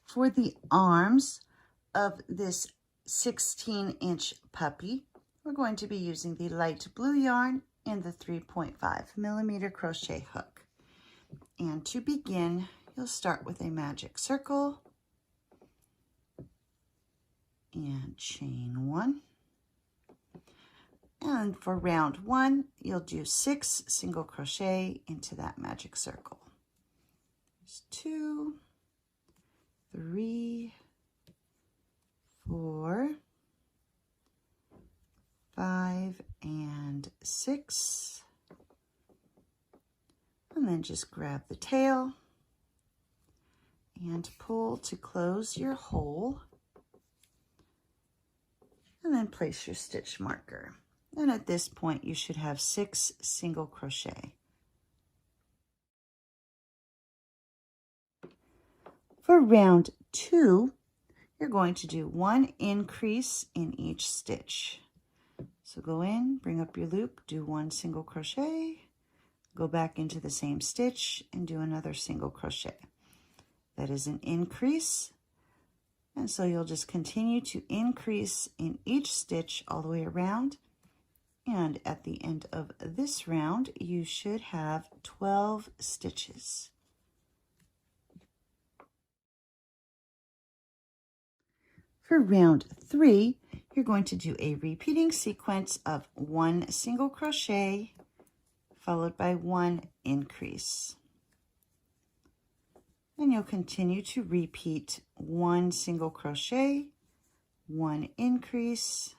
For the arms of this 16-inch puppy, we're going to be using the light blue yarn and the 3.5mm crochet hook. And to begin, you'll start with a magic circle and chain 1. And for round 1, you'll do 6 single crochet into that magic circle. There's 2, 3, 4, 5, and 6. And then just grab the tail and pull to close your hole. And then place your stitch marker. And at this point, you should have 6 single crochet. For round 2, you're going to do 1 increase in each stitch. So go in, bring up your loop, do 1 single crochet, go back into the same stitch and do another single crochet. That is an increase. And so you'll just continue to increase in each stitch all the way around. And at the end of this round, you should have 12 stitches. For round 3, you're going to do a repeating sequence of 1 single crochet followed by 1 increase. And you'll continue to repeat 1 single crochet, 1 increase,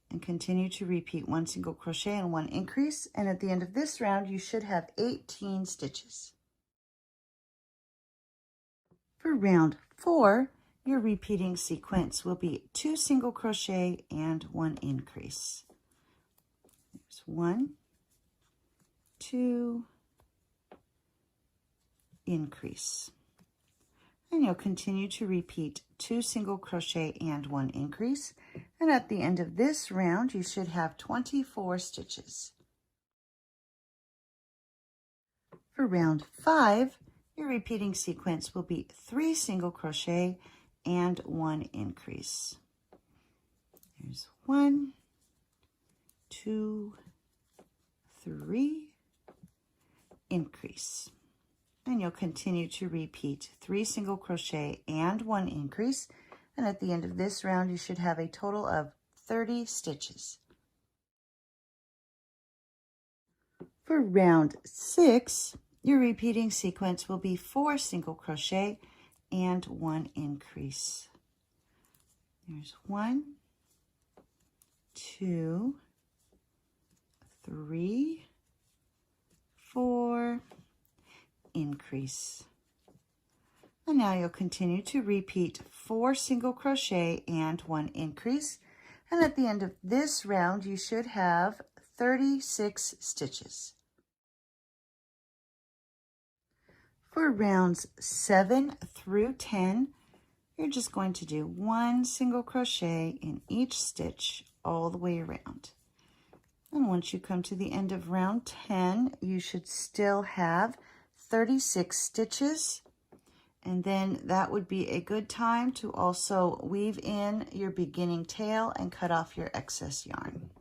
and continue to repeat 1 single crochet and 1 increase. And at the end of this round, you should have 18 stitches. For round 4, your repeating sequence will be 2 single crochet and 1 increase. There's 1, 2, increase. And you'll continue to repeat 2 single crochet and 1 increase. And at the end of this round, you should have 24 stitches. For round 5, your repeating sequence will be 3 single crochet and 1 increase. There's 1, 2, 3, increase. And you'll continue to repeat 3 single crochet and 1 increase. And at the end of this round, you should have a total of 30 stitches. For round 6, your repeating sequence will be 4 single crochet and 1 increase. There's 1, 2, 3, 4, increase. And now you'll continue to repeat 4 single crochet and 1 increase. And at the end of this round, you should have 36 stitches. For rounds 7 through 10, you're just going to do 1 single crochet in each stitch all the way around. And once you come to the end of round 10, you should still have 36 stitches. And then that would be a good time to also weave in your beginning tail and cut off your excess yarn.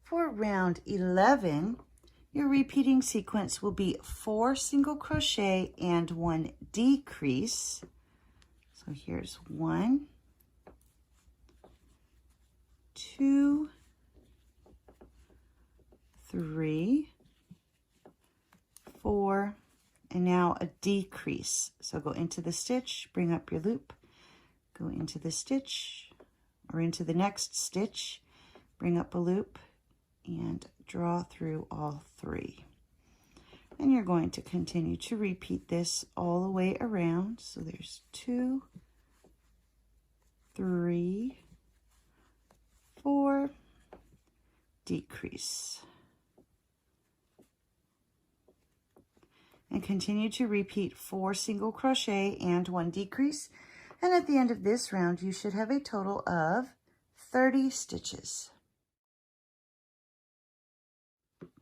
For round 11, your repeating sequence will be 4 single crochet and 1 decrease. So here's 1, 2, 3, 4, and now a decrease. So go into the stitch, bring up your loop, go into the stitch or into the next stitch, bring up a loop, and draw through all 3. And you're going to continue to repeat this all the way around. So there's 2, 3, 4, decrease. And continue to repeat 4 single crochet and 1 decrease. And at the end of this round, you should have a total of 30 stitches.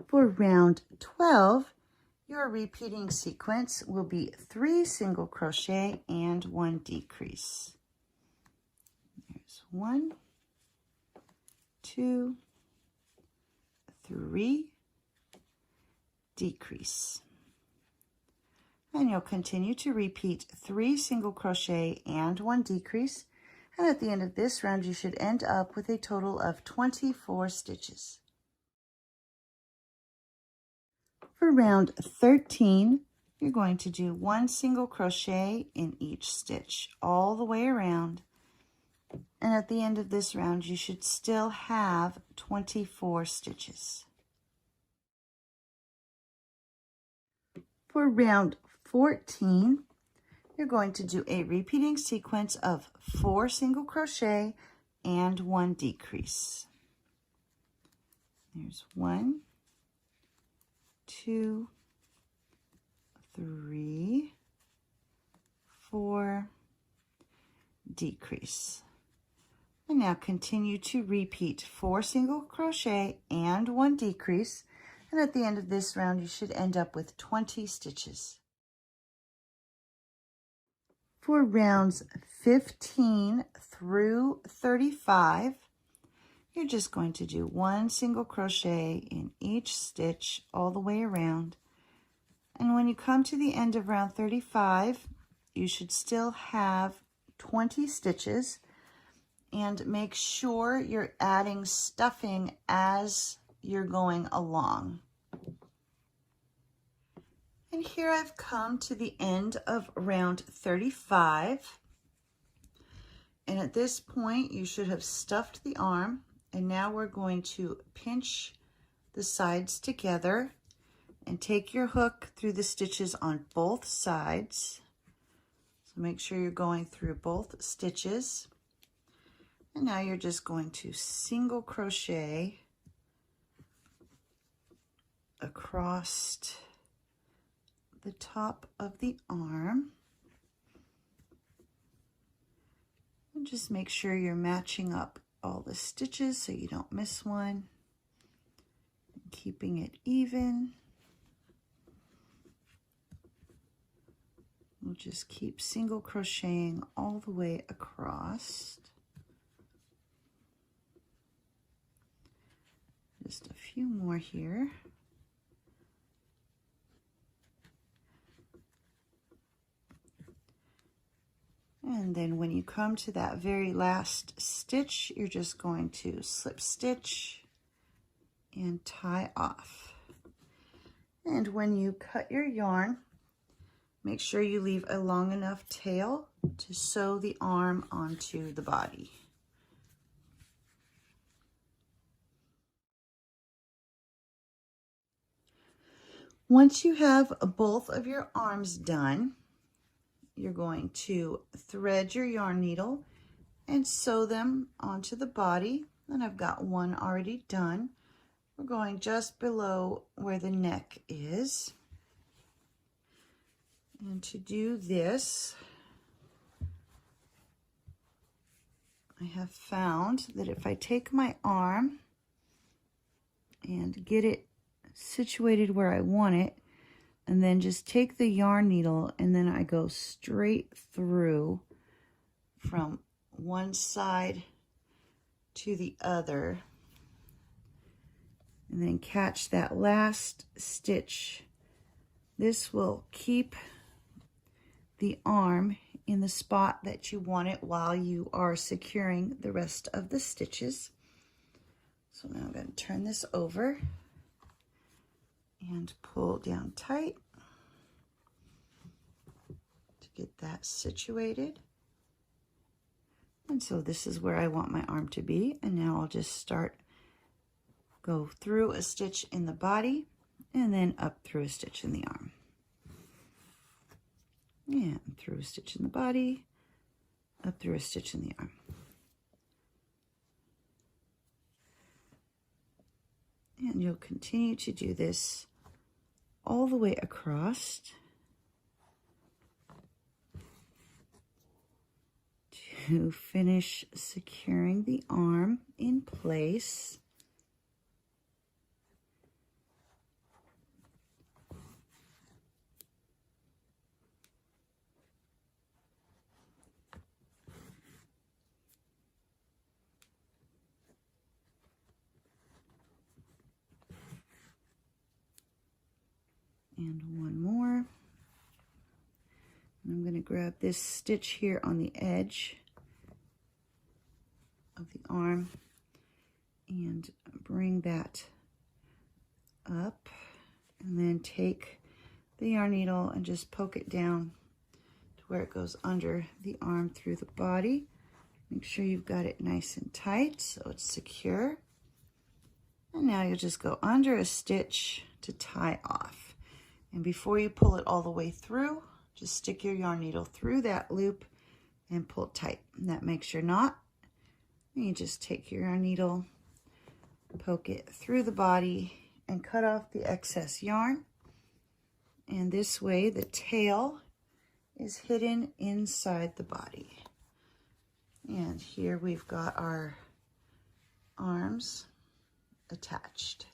For round 12, your repeating sequence will be 3 single crochet and 1 decrease. There's 1, 2, 3, decrease. And you'll continue to repeat 3 single crochet and 1 decrease. And at the end of this round, you should end up with a total of 24 stitches. For round 13, you're going to do 1 single crochet in each stitch all the way around. And at the end of this round, you should still have 24 stitches. For round 14, you're going to do a repeating sequence of 4 single crochet and 1 decrease. There's 1, 2, 3, 4, decrease. And now continue to repeat 4 single crochet and 1 decrease. And at the end of this round, you should end up with 20 stitches. For rounds 15 through 35, you're just going to do 1 single crochet in each stitch all the way around. And when you come to the end of round 35, you should still have 20 stitches. And make sure you're adding stuffing as you're going along. And here I've come to the end of round 35. And at this point, you should have stuffed the arm. And now we're going to pinch the sides together and take your hook through the stitches on both sides. So make sure you're going through both stitches. And now you're just going to single crochet across the top of the arm. And just make sure you're matching up all the stitches so you don't miss one. And keeping it even. We'll just keep single crocheting all the way across. Just a few more here. And then when you come to that very last stitch, you're just going to slip stitch and tie off. And when you cut your yarn, make sure you leave a long enough tail to sew the arm onto the body. Once you have both of your arms done, you're going to thread your yarn needle and sew them onto the body. And I've got one already done. We're going just below where the neck is. And to do this, I have found that if I take my arm and get it situated where I want it, and then just take the yarn needle and then I go straight through from one side to the other, and then catch that last stitch. This will keep the arm in the spot that you want it while you are securing the rest of the stitches. So now I'm going to turn this over and pull down tight to get that situated. And so this is where I want my arm to be. And now I'll just go through a stitch in the body and then up through a stitch in the arm. And through a stitch in the body, up through a stitch in the arm. And you'll continue to do this all the way across to finish securing the arm in place. And one more. And I'm going to grab this stitch here on the edge of the arm and bring that up, and then take the yarn needle and just poke it down to where it goes under the arm through the body. Make sure you've got it nice and tight so it's secure. And now you'll just go under a stitch to tie off. And before you pull it all the way through, just stick your yarn needle through that loop and pull it tight. And that makes your knot. And you just take your yarn needle, poke it through the body, and cut off the excess yarn. And this way the tail is hidden inside the body. And here we've got our arms attached.